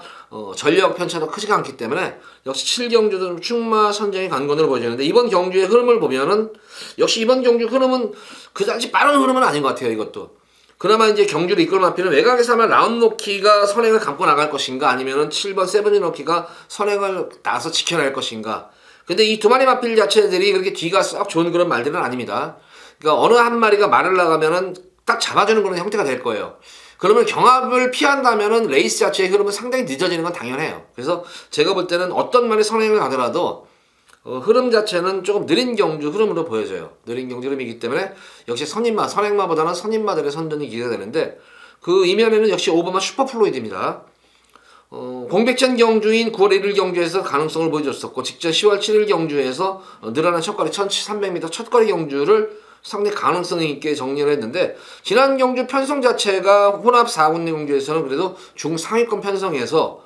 전력 편차도 크지가 않기 때문에 역시 7경주도 충마 선정이 간건으로 보여지는데, 이번 경주의 흐름을 보면은 역시 이번 경주 흐름은 그다지 빠른 흐름은 아닌 것 같아요. 이것도. 그나마 이제 경주를 이끌어 나피는 외곽에서 아마 라운드노키가 선행을 감고 나갈 것인가, 아니면은 7번 세븐이노키가 선행을 나서 지켜낼 것인가. 근데 이 두 마리 마필 자체들이 그렇게 뒤가 썩 좋은 그런 말들은 아닙니다. 그러니까 어느 한 마리가 말을 나가면은 딱 잡아주는 그런 형태가 될 거예요. 그러면 경합을 피한다면은 레이스 자체의 흐름은 상당히 늦어지는 건 당연해요. 그래서 제가 볼 때는 어떤 말이 선행을 가더라도 흐름 자체는 조금 느린 경주 흐름으로 보여져요. 느린 경주 흐름이기 때문에 역시 선행마보다는 선임마들의 선전이 기대되는데, 그 이면에는 역시 오버마 슈퍼플로이드입니다. 공백전 경주인 9월 1일 경주에서 가능성을 보여줬었고, 직전 10월 7일 경주에서 늘어난 첫거리 1300m 첫거리 경주를 상당히 가능성 있게 정리를 했는데, 지난 경주 편성 자체가 혼합 4군 경주에서는 그래도 중상위권 편성에서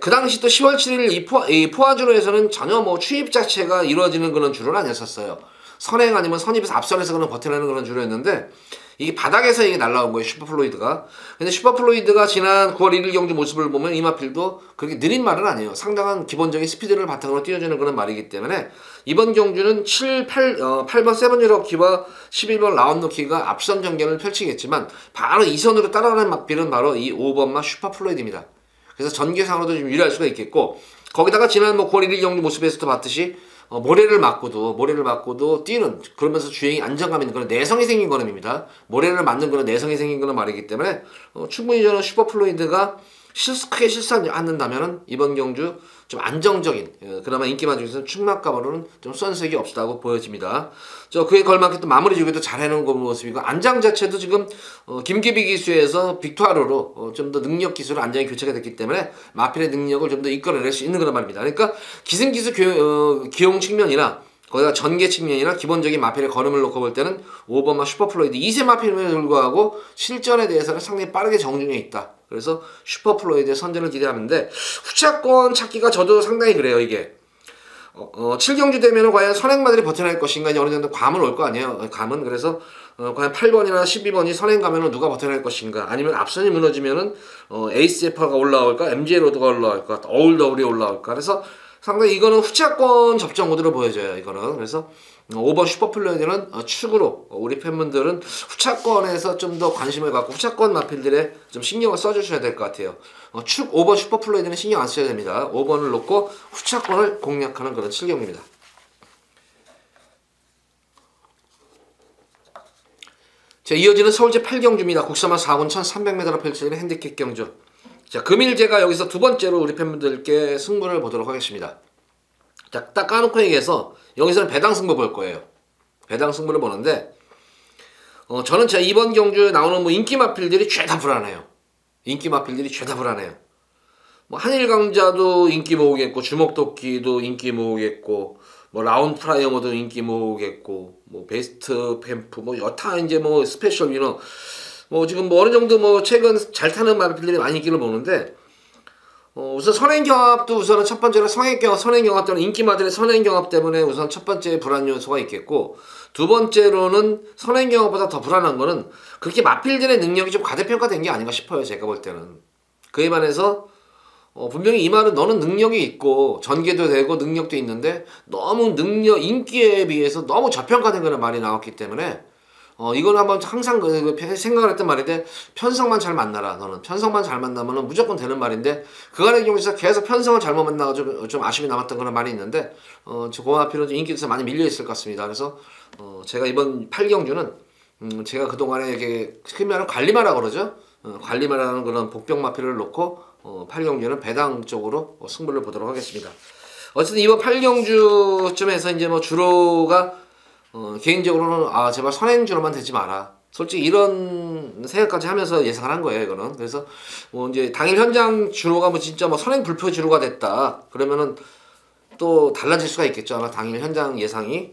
그 당시 또 10월 7일 이 포화주로에서는 전혀 추입 자체가 이루어지는 그런 주로는 아니었었어요. 선행 아니면 선입에서 앞선에서 그런 버텨내는 그런 주로였는데, 이게 바닥에서 이게 날라온 거예요, 슈퍼플로이드가. 근데 슈퍼플로이드가 지난 9월 1일 경주 모습을 보면 이마필도 그렇게 느린 말은 아니에요. 상당한 기본적인 스피드를 바탕으로 띄워주는 그런 말이기 때문에 이번 경주는 8번 세븐유로키와 11번 라운드노키가 앞선 전개를 펼치겠지만, 바로 이선으로 따라가는 막필은 바로 이 5번마 슈퍼플로이드입니다. 그래서 전개상으로도 좀 유리할 수가 있겠고, 거기다가 지난 9월 1일 경주 모습에서도 봤듯이 모래를 맞고도 뛰는, 그러면서 주행이 안정감 있는 그런 내성이 생긴 걸음입니다. 모래를 맞는 그런 내성이 생긴 그런 말이기 때문에 충분히 저는 슈퍼플로이드가 크게 실수하지 않는다면 이번 경주 좀 안정적인, 그나마 인기만 중에서는 충막감으로는 좀 손색이 없다고 보여집니다. 그에 걸맞게 또 마무리 주기도 잘 해놓은 그 모습이고, 안장 자체도 지금 김기비 기수에서 빅투아로로 좀 더 능력 기술로 안장이 교체가 됐기 때문에 마필의 능력을 좀 더 이끌어낼 수 있는 그런 말입니다. 그러니까 기승기수 기용 측면이나 거기다 전개 측면이나 기본적인 마필의 걸음을 놓고 볼 때는 5번마 슈퍼플로이드 2세 마필임에도 불구하고 실전에 대해서는 상당히 빠르게 정중해 있다. 그래서 슈퍼플로이드의 선전을 기대하는데, 후차권 찾기가 저도 상당히 그래요. 이게 7경주 되면은 과연 선행마들이 버텨낼 것인가, 어느 정도 감은 올 거 아니에요. 감은. 그래서 과연 8번이나 12번이 선행 가면은 누가 버텨낼 것인가, 아니면 앞선이 무너지면은 에이스제퍼가 올라올까, MJ 로드가 올라올까, 어울더블이 올라올까. 그래서 상당히 이거는 후차권 접전 모드로 보여져요. 이거는. 그래서 5번 슈퍼플로이드는 축으로 우리 팬분들은 후차권에서 좀 더 관심을 갖고 후차권 마필들에 좀 신경을 써주셔야 될 것 같아요. 축 5번 슈퍼플로이드는 신경 안 써야 됩니다. 5번을 놓고 후차권을 공략하는 그런 7경기입니다. 자, 이어지는 서울제 8경주입니다. 국사마 4군 1300m로 펼쳐지는 핸디캡 경주. 자, 금일 제가 여기서 두 번째로 우리 팬분들께 승부를 보도록 하겠습니다. 자, 딱 까놓고 얘기해서 여기서는 배당 승부 볼 거예요. 배당 승부를 보는데, 저는 제가 이번 경주에 나오는 인기 마필들이 죄다 불안해요. 인기 마필들이 죄다 불안해요. 한일강자도 인기 모으겠고, 주먹도끼도 인기 모으겠고, 라운드 프라이어모도 인기 모으겠고, 베스트 팸프, 여타 이제 스페셜 위너, 지금 어느 정도 최근 잘 타는 마필들이 많이 인기를 보는데, 우선 선행경합도 우선은 첫 번째로 선행경합 때는 인기마들의 선행경합 때문에 우선 첫 번째 불안 요소가 있겠고, 두 번째로는 선행경합보다 더 불안한 거는 그렇게 마필들의 능력이 좀 과대평가된 게 아닌가 싶어요. 제가 볼 때는. 그에 반해서 분명히 이 말은 너는 능력이 있고 전개도 되고 능력도 있는데 너무 인기에 비해서 너무 저평가된 그런 말이 나왔기 때문에 이거는 한번 항상 생각을 했던 말인데, 편성만 잘 만나라. 너는 편성만 잘 만나면 무조건 되는 말인데, 그간의 경우에서 계속 편성을 잘못 만나고 좀 아쉬움이 남았던 그런 말이 있는데, 저 고마필은 좀 인기에서 많이 밀려 있을 것 같습니다. 그래서 제가 이번 8경주는 제가 그동안에 이게 흔히 말하는 관리마라 그러죠. 관리마라는 그런 복병 마필을 놓고 8경주는 배당 쪽으로 승부를 보도록 하겠습니다. 어쨌든 이번 8경주쯤에서 이제 뭐 주로가 개인적으로는 제발 선행주로만 되지 마라. 솔직히 이런 생각까지 하면서 예상을 한 거예요, 이거는. 그래서 뭐 이제 당일 현장 주로가 뭐 진짜 뭐 선행 불표 주로가 됐다. 그러면은 또 달라질 수가 있겠죠. 아마 당일 현장 예상이.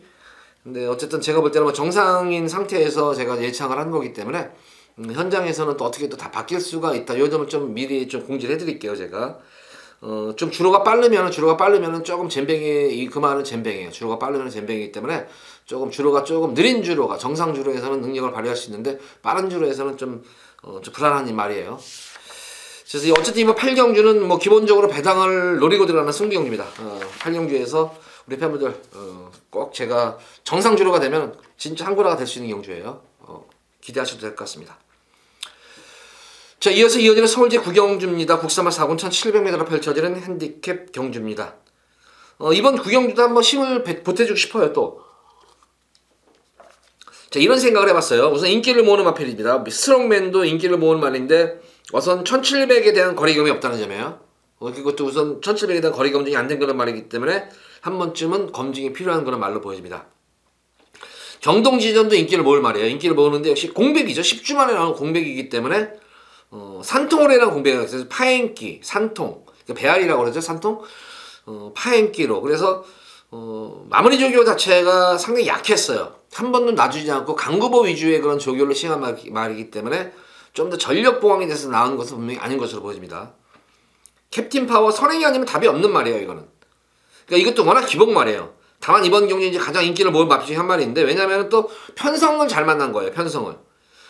근데 어쨌든 제가 볼 때는 뭐 정상인 상태에서 제가 예상을 한 거기 때문에 현장에서는 또 어떻게 또 다 바뀔 수가 있다. 요 점을 좀 미리 좀 공지를 해드릴게요, 제가. 좀 주로가 빠르면은 조금 잼뱅이, 그 말은 잼뱅이에요. 주로가 빠르면 잼뱅이기 때문에 조금 주로가 조금 느린 주로가 정상 주로에서는 능력을 발휘할 수 있는데 빠른 주로에서는 좀 불안한 말이에요. 그래서 어쨌든 이번 8경주는 뭐 기본적으로 배당을 노리고 들어가는 승부경주입니다. 8경주에서 우리 팬분들 꼭 제가 정상 주로가 되면 진짜 한구라가 될 수 있는 경주예요. 기대하셔도 될 것 같습니다. 자, 이어서 이어지는 서울제 9경주입니다. 국산마 4군 1700m로 펼쳐지는 핸디캡 경주입니다. 이번 9경주도 한번 힘을 보태주고 싶어요, 또. 자, 이런 생각을 해봤어요. 우선 인기를 모으는 마필입니다. 스트롱맨도 인기를 모으는 말인데, 우선 1700에 대한 거리 경험이 없다는 점이에요. 그것도 우선 1700에 대한 거리 검증이 안 된 그런 말이기 때문에, 한 번쯤은 검증이 필요한 그런 말로 보여집니다. 경동지전도 인기를 모을 말이에요. 인기를 모으는데, 역시 공백이죠. 10주 만에 나오는 공백이기 때문에, 산통을 해라는 공백이에요. 그래서 파행기, 산통, 배알이라고 그러죠, 산통? 파행기로. 그래서, 마무리 조교 자체가 상당히 약했어요. 한 번도 놔주지 않고 강구보 위주의 그런 조교를 시행한 말이기 때문에 좀 더 전력 보강이 돼서 나오는 것은 분명히 아닌 것으로 보여집니다. 캡틴 파워 선행이 아니면 답이 없는 말이에요, 이거는. 그러니까 이것도 워낙 기본 말이에요. 다만 이번 경기 이제 가장 인기를 모은 마필 중에 한 말인데, 왜냐면 또 편성을 잘 만난 거예요, 편성을.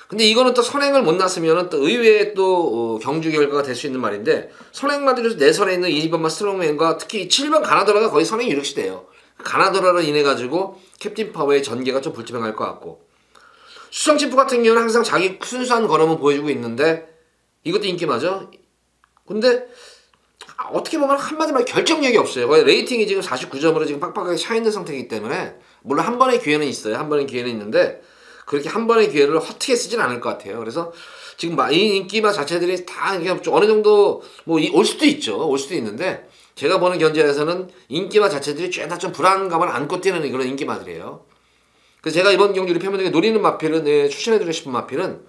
근데 이거는 또 선행을 못 났으면 또 의외의 또 경주 결과가 될 수 있는 말인데, 선행마들에서 내선에 있는 2번마 스트롱맨과 특히 7번 가나도라가 거의 선행 유력시대예요. 가나도라로 인해 가지고 캡틴 파워의 전개가 좀 불투명할 것 같고, 수성치프 같은 경우는 항상 자기 순수한 걸음을 보여주고 있는데 이것도 인기마죠. 근데 어떻게 보면 한마디로 결정력이 없어요. 거의 레이팅이 지금 49점으로 지금 빡빡하게 차있는 상태이기 때문에, 물론 한 번의 기회는 있어요. 한 번의 기회는 있는데 그렇게 한 번의 기회를 허투게 쓰진 않을 것 같아요. 그래서 지금 이 인기마 자체들이 다 어느 정도 뭐 올 수도 있죠. 올 수도 있는데, 제가 보는 견제에서는 인기마 자체들이 죄다 좀 불안감을 안고 뛰는 그런 인기마들이에요. 그래서 제가 이번 경주 우리 팬분들에게 노리는 마필은, 추천해드리고 싶은 마필은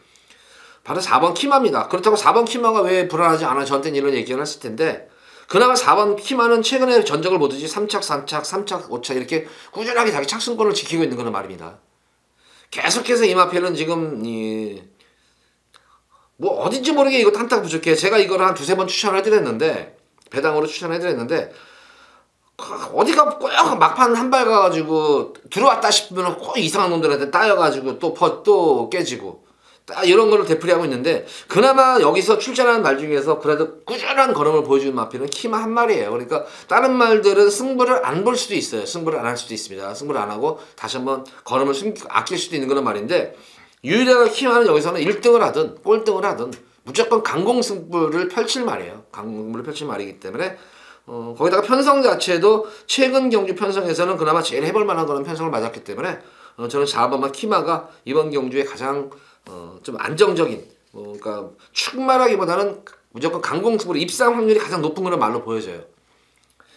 바로 4번 키마입니다. 그렇다고 4번 키마가 왜 불안하지 않아? 저한테는 이런 얘기를 했을 텐데, 그나마 4번 키마는 최근에 전적을 보듯이 3착, 4착, 3착, 5착 이렇게 꾸준하게 자기 착승권을 지키고 있는 그런 말입니다. 계속해서 이 마필은 지금 뭐 어딘지 모르게 이거 한타 부족해. 제가 이걸 한 두세 번 추천을 해드렸는데, 배당으로 추천해드렸는데, 어디가 꼭 막판 한 발 가가지고 들어왔다 싶으면 꼭 이상한 놈들한테 따여가지고 또 깨지고 이런 거를 되풀이하고 있는데, 그나마 여기서 출전하는 말 중에서 그래도 꾸준한 걸음을 보여주는 마필은 키마 한 마리예요. 그러니까 다른 말들은 승부를 안 볼 수도 있어요. 승부를 안 할 수도 있습니다. 승부를 안 하고 다시 한번 걸음을 아낄 수도 있는 그런 말인데, 유일하게 키마는 여기서는 1등을 하든 꼴등을 하든 무조건 강공승부를 펼칠 말이에요. 강공승부를 펼칠 말이기 때문에 거기다가 편성 자체도 최근 경주 편성에서는 그나마 제일 해볼 만한 그런 편성을 맞았기 때문에 저는 4번마 키마가 이번 경주에 가장 좀 안정적인, 그러니까 축마라기보다는 무조건 강공승부로 입상 확률이 가장 높은 그런 말로 보여져요.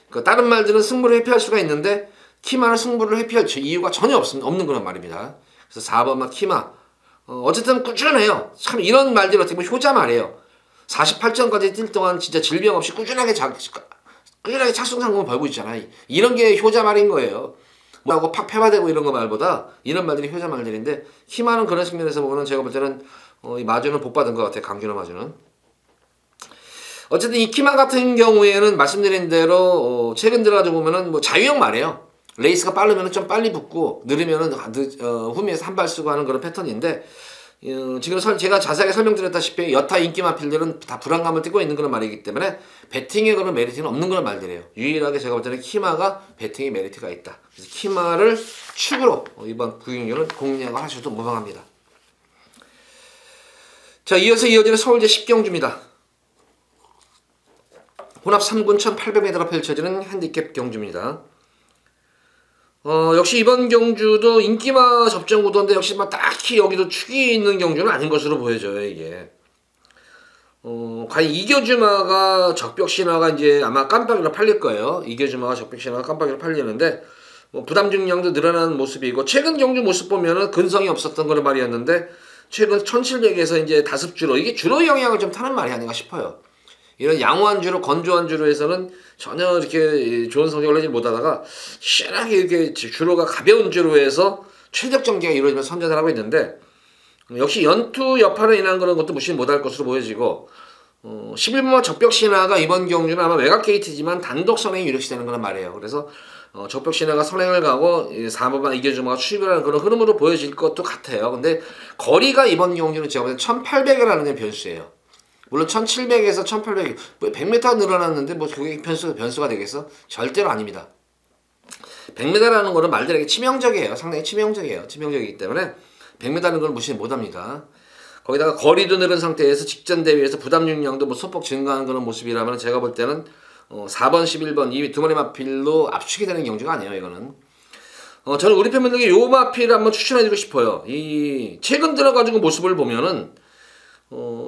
그러니까 다른 말들은 승부를 회피할 수가 있는데 키마는 승부를 회피할 이유가 전혀 없는 그런 말입니다. 그래서 4번마 키마, 어쨌든 꾸준해요. 참 이런 말들 어떻게 보면 효자 말이에요. 48점까지 뛸 동안 진짜 질병 없이 꾸준하게 착승 상금을 벌고 있잖아요. 이런 게 효자 말인 거예요. 뭐하고 팍 폐마되고 이런 거 말보다 이런 말들이 효자 말들인데, 키마는 그런 측면에서 보면 제가 볼 때는 이 마주는 복 받은 것 같아요. 강균호 마주는. 어쨌든 이 키마 같은 경우에는 말씀드린 대로 최근 들어가지고 보면은 뭐 자유형 말이에요. 레이스가 빠르면 좀 빨리 붙고 느리면은 후미에서 한 발 쓰고 하는 그런 패턴인데, 지금 제가 자세하게 설명드렸다시피 여타 인기 마필들은 다 불안감을 띠고 있는 그런 말이기 때문에 배팅에 그런 메리트는 없는 그런 말들이에요. 유일하게 제가 볼 때는 키마가 배팅에 메리트가 있다. 그래서 키마를 축으로 이번 구경료는 공략을 하셔도 무방합니다. 자, 이어서 이어지는 서울제 10경주입니다. 혼합 3군 1800m로 펼쳐지는 핸디캡 경주입니다. 역시 이번 경주도 인기마 접전 구도인데 역시 막 딱히 여기도 축이 있는 경주는 아닌 것으로 보여져요, 이게. 과연 이교주마가 적벽신화가 이제 아마 깜빡이로 팔릴 거예요. 이교주마가 적벽신화가 깜빡이로 팔리는데, 부담 중량도 늘어나는 모습이고, 최근 경주 모습 보면은 근성이 없었던 그런 말이었는데, 최근 1700에서 이제 다습주로, 이게 주로 영향을 좀 타는 말이 아닌가 싶어요. 이런 양호한 주로, 건조한 주로에서는 전혀 이렇게 좋은 성적을 내지 못하다가, 희한하게 이렇게 주로가 가벼운 주로에서 최적 전개가 이루어지면서 선전을 하고 있는데, 역시 연투 여파로 인한 그런 것도 무시 못할 것으로 보여지고, 11번마 적벽신화가 이번 경주는 아마 외곽 게이트지만 단독 선행이 유력시되는 그런 말이에요. 그래서 적벽신화가 선행을 가고 4번마 이교주마가 추입을 하는 그런 흐름으로 보여질 것도 같아요. 근데 거리가 이번 경주는 제가 보기엔 1800이라는 게 변수예요. 물론 1700에서 1800, 100m 늘어났는데 뭐 그게 변수가 되겠어? 절대로 아닙니다. 100m라는 거는 말들에게 치명적이에요. 상당히 치명적이에요. 치명적이기 때문에 100m는 걸 무시 못합니다. 거기다가 거리도 늘은 상태에서 직전 대비해서 부담 중량도 뭐 소폭 증가하는 그런 모습이라면 제가 볼 때는 4번, 11번 이 두 마리 마필로 압축이 되는 경주가 아니에요. 이거는. 저는 우리 팬분들에게 요 마필을 한번 추천해드리고 싶어요. 이 최근 들어가지고 모습을 보면은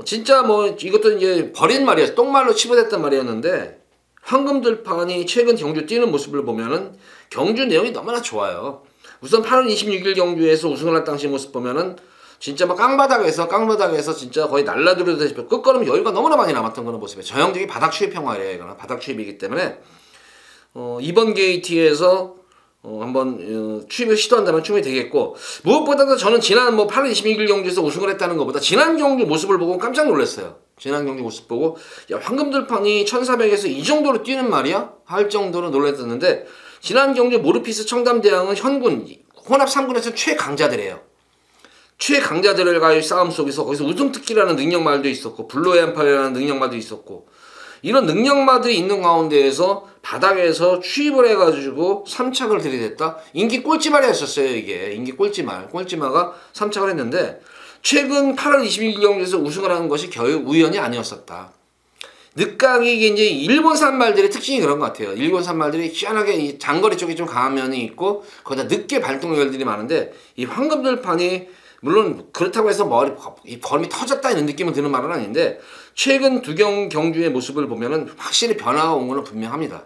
진짜 뭐 이것도 이제 버린 말이었어. 똥말로 치부됐단 말이었는데 황금들판이 최근 경주 뛰는 모습을 보면은 경주 내용이 너무나 좋아요. 우선 8월 26일 경주에서 우승을 할 당시 모습 보면은 진짜 막 깡바닥에서 진짜 거의 날라들어다시피 끝걸음 여유가 너무나 많이 남았던 그런 모습이에요. 전형적인 바닥 추입 평화예요. 이거는 바닥 추입이기 때문에 이번 게이트에서 한번 추입을 시도한다면 충분히 되겠고, 무엇보다도 저는 지난 8월 26일 경주에서 우승을 했다는 것보다 지난 경주 모습을 보고 깜짝 놀랐어요. 지난 경주 모습 보고 야 황금들판이 1400에서 이 정도로 뛰는 말이야? 할 정도로 놀랐었는데, 지난 경주 모르피스 청담대왕은 현군 혼합 3군에서 최강자들이에요. 최강자들과의 싸움 속에서 거기서 우승특기라는 능력말도 있었고 블루 엠파이어라는 능력말도 있었고, 이런 능력마들이 있는 가운데에서 바닥에서 추입을 해가지고 3착을 들이댔다? 인기 꼴찌말이었어요. 이게 인기 꼴찌마가 3착을 했는데, 최근 8월 26일 경기에서 우승을 하는 것이 겨우 우연이 아니었었다. 늦강이 이제 일본산 말들의 특징이 그런 것 같아요. 일본산 말들이 희한하게 이 장거리 쪽에 좀 강한 면이 있고 거기다 늦게 발동열들이 많은데, 이 황금들판이 물론 그렇다고 해서 이 걸음이 터졌다 이런 느낌은 드는 말은 아닌데, 최근 두 경주의 모습을 보면은 확실히 변화가 온 거는 분명합니다.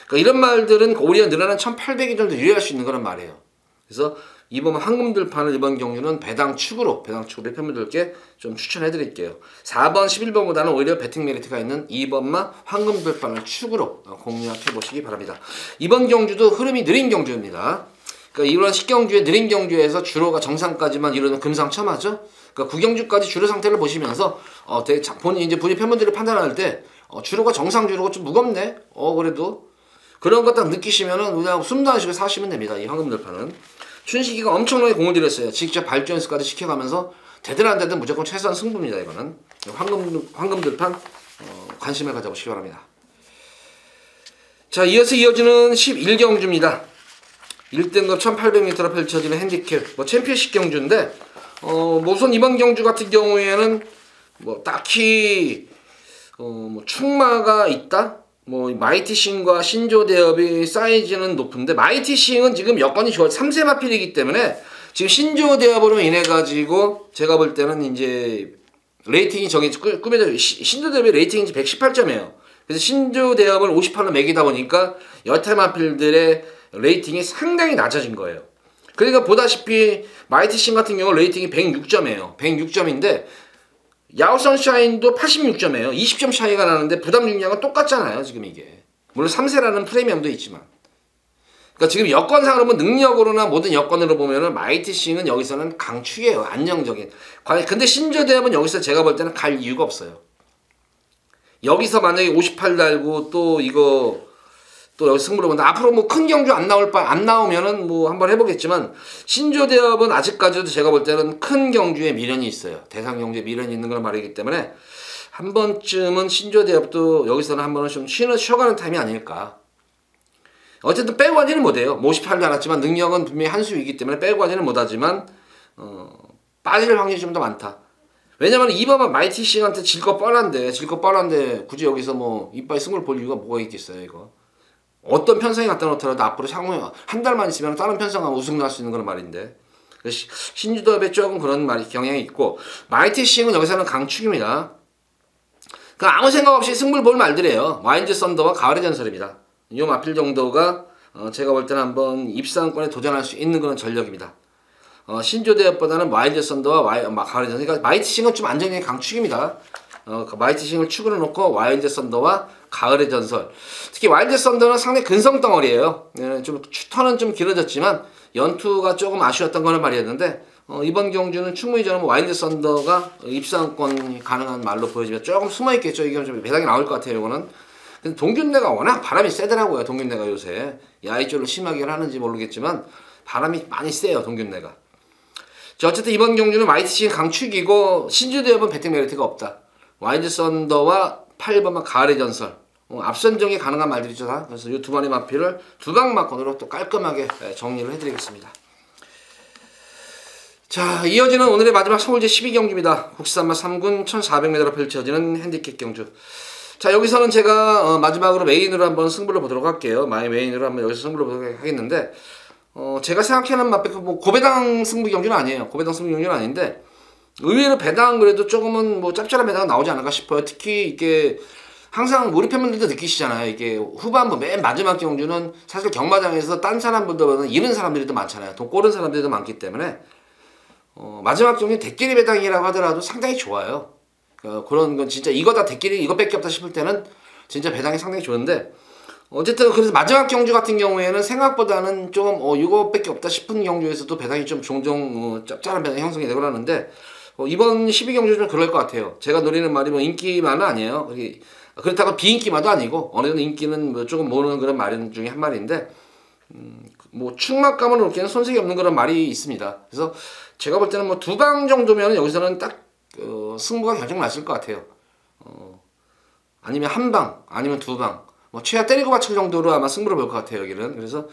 그러니까 이런 말들은 오히려 늘어난 1800이 좀 더 유리할 수 있는 그런 말이에요. 그래서 이번 황금들판을 이번 경주는 배당 축으로 팬분들께 좀 추천해 드릴게요. 4번, 11번보다는 오히려 배팅 메리트가 있는 2번만 황금들판을 축으로 공략해 보시기 바랍니다. 이번 경주도 흐름이 느린 경주입니다. 그러니까 이런 10경주의 느린 경주에서 주로가 정상까지만 이루는 금상첨화죠. 그러니까 9경주까지 주로 상태를 보시면서 본인 팬분들이 판단할 때 주로가 정상 주로가 좀 무겁네. 그래도 그런 거 딱 느끼시면은 그냥 숨도 안 쉬고 사시면 됩니다. 이 황금들판은 춘식이가 엄청나게 공을 들였어요. 직접 발주 연습까지 시켜가면서 되든 안 되든 무조건 최선 승부입니다. 이거는 황금들판 관심을 가져보시기 바랍니다. 자, 이어서 이어지는 11경주입니다. 1등급 1800m로 펼쳐지는 핸디캡 챔피언십 경주인데, 우선 이번 경주 같은 경우에는 딱히 충마가 있다? 마이티싱과 신조 대업이 사이즈는 높은데, 마이티싱은 지금 여건이 좋아요. 3세 마필이기 때문에 지금 신조 대업으로 인해 가지고 제가 볼 때는 이제 레이팅이 꾸며져. 신조 대업의 레이팅이 118점이에요. 그래서 신조 대업을 58로 매기다 보니까 여타 마필들의 레이팅이 상당히 낮아진 거예요. 그러니까 보다시피 마이티싱 같은 경우 레이팅이 106점이에요. 106점인데 야후 선샤인도 86점이에요. 20점 차이가 나는데 부담 중량은 똑같잖아요. 지금 이게. 물론 3세라는 프리미엄도 있지만. 그러니까 지금 여건상으로 보면 능력으로나 모든 여건으로 보면은 마이티싱은 여기서는 강추예요. 안정적인. 근데 신조대업은 여기서 제가 볼 때는 갈 이유가 없어요. 여기서 만약에 58 달고 또 여기 승부를 본다. 앞으로 큰 경주 안 나오면은 한번 해보겠지만, 신조대업은 아직까지도 제가 볼 때는 큰 경주에 미련이 있어요. 대상 경주에 미련이 있는 걸 말이기 때문에 한 번쯤은 신조대업도 여기서는 한 번은 좀 쉬어가는 타임이 아닐까. 어쨌든 빼고 가지는 못해요. 58도 않았지만 능력은 분명히 한 수이기 때문에 빼고 가지는 못하지만 빠질 확률이 좀 더 많다. 왜냐면 이번만 마이티싱한테 질 거 뻔한데 굳이 여기서 이빨 승부를 볼 이유가 뭐가 있겠어요. 이거 어떤 편성이 갖다 놓더라도 앞으로 향후에 한 달만 있으면 다른 편성하면 우승도 할 수 있는 그런 말인데, 신주더협에 조금 그런 경향이 있고, 마이티 싱은 여기서는 강축입니다. 그 아무 생각 없이 승부를 볼 말들이에요. 와인드 썬더와 가을의 전설입니다. 요 마필 정도가 제가 볼 때는 한번 입상권에 도전할 수 있는 그런 전력입니다. 신조대협보다는 와인드 썬더와 가을의 전설, 그러니까 마이티 싱은 좀 안정적인 강축입니다. 마이티 싱을 축으로 놓고 와일드 썬더와 가을의 전설. 특히 와일드 썬더는 상당히 근성 덩어리예요. 좀 턴은 좀 길어졌지만 연투가 조금 아쉬웠던 거는 말이었는데, 이번 경주는 충분히 저는 와일드 썬더가 입상권이 가능한 말로 보여지면 조금 숨어있겠죠. 이게 좀 배당이 나올 것 같아요. 이거는. 근데 동균내가 워낙 바람이 세더라고요. 동균내가 요새 야이쫄로 심하게 하는지 모르겠지만 바람이 많이 세요. 동균내가. 어쨌든 이번 경주는 마이티 싱 강축이고, 신주대협은 배팅 메리트가 없다. 와일드 썬더와 8번만 가을의 전설, 앞선정이 가능한 말들이죠. 다. 그래서 이 두 마리 마필을 두방 마건으로 또 깔끔하게 정리를 해드리겠습니다. 자, 이어지는 오늘의 마지막 서울제 12경주입니다. 국산마 3군 1400m로 펼쳐지는 핸디캡 경주. 자, 여기서는 제가 마지막으로 메인으로 한번 승부를 보도록 할게요. 메인으로 한번 여기서 승부를 보도록 하겠는데, 제가 생각하는 맛 고배당 승부 경주는 아니에요. 고배당 승부 경주는 아닌데, 의외로 배당은 그래도 조금은 뭐 짭짤한 배당은 나오지 않을까 싶어요. 특히 이게 항상 우리 팬분들도 느끼시잖아요. 이게 후반부 맨 마지막 경주는 사실 경마장에서 딴 사람들보다는 이른 사람들이 더 많잖아요. 돈 꼬른 사람들이 더 많기 때문에 마지막 경주 대끼리 배당이라고 하더라도 상당히 좋아요. 그런 건 진짜 이거다 대끼리 이것밖에 없다 싶을 때는 진짜 배당이 상당히 좋은데, 어쨌든 그래서 마지막 경주 같은 경우에는 생각보다는 조금 이거밖에 없다 싶은 경주에서도 배당이 좀 종종 짭짤한 배당이 형성이 되고 하는데, 이번 12경주 좀 그럴 것 같아요. 제가 노리는 말이 뭐 인기만은 아니에요. 그렇다고 비인기만도 아니고, 어느 정도 인기는 뭐 조금 모르는 그런 말 중에 한 말인데, 뭐 충막감을 놓기에는 손색이 없는 그런 말이 있습니다. 그래서 제가 볼 때는 뭐 두 방 정도면 여기서는 딱 승부가 결정 났을 것 같아요. 아니면 한 방, 아니면 두 방, 뭐 최하 때리고 받치기 정도로 아마 승부를 볼 것 같아요. 여기는. 그래서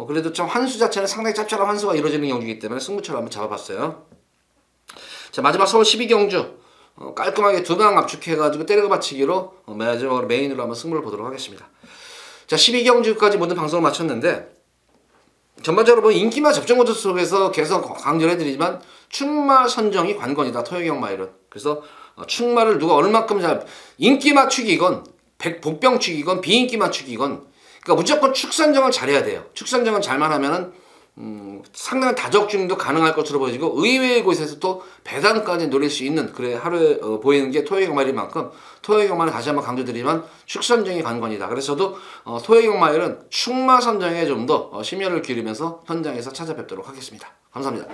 그래도 좀 환수 자체는 상당히 짭짤한 환수가 이루어지는 경주이기 때문에 승부처럼 한번 잡아봤어요. 자, 마지막 서울 12경주 깔끔하게 두 방 압축해가지고 때리고 받치기로 마지막으로 메인으로 한번 승부를 보도록 하겠습니다. 자, 12경주까지 모든 방송을 마쳤는데, 전반적으로 뭐 인기마 접종 모드 속에서 계속 강조를 해드리지만 축마 선정이 관건이다. 토요경 마일은. 그래서 축마를 누가 얼마큼 인기 맞추기건 복병 축이건 비인기 맞추기건, 그러니까 무조건 축 선정을 잘해야 돼요. 축 선정을 잘만 하면은 상당한 다적중도 가능할 것으로 보여지고, 의외의 곳에서 또 배당까지 노릴 수 있는, 그래 하루에 보이는 게 토요경마일인 만큼 토요경마일을 다시 한번 강조드리면 축 선정이 관건이다. 그래서 저도 토요경마일은 축마 선정에 좀 더 심혈을 기울이면서 현장에서 찾아뵙도록 하겠습니다. 감사합니다.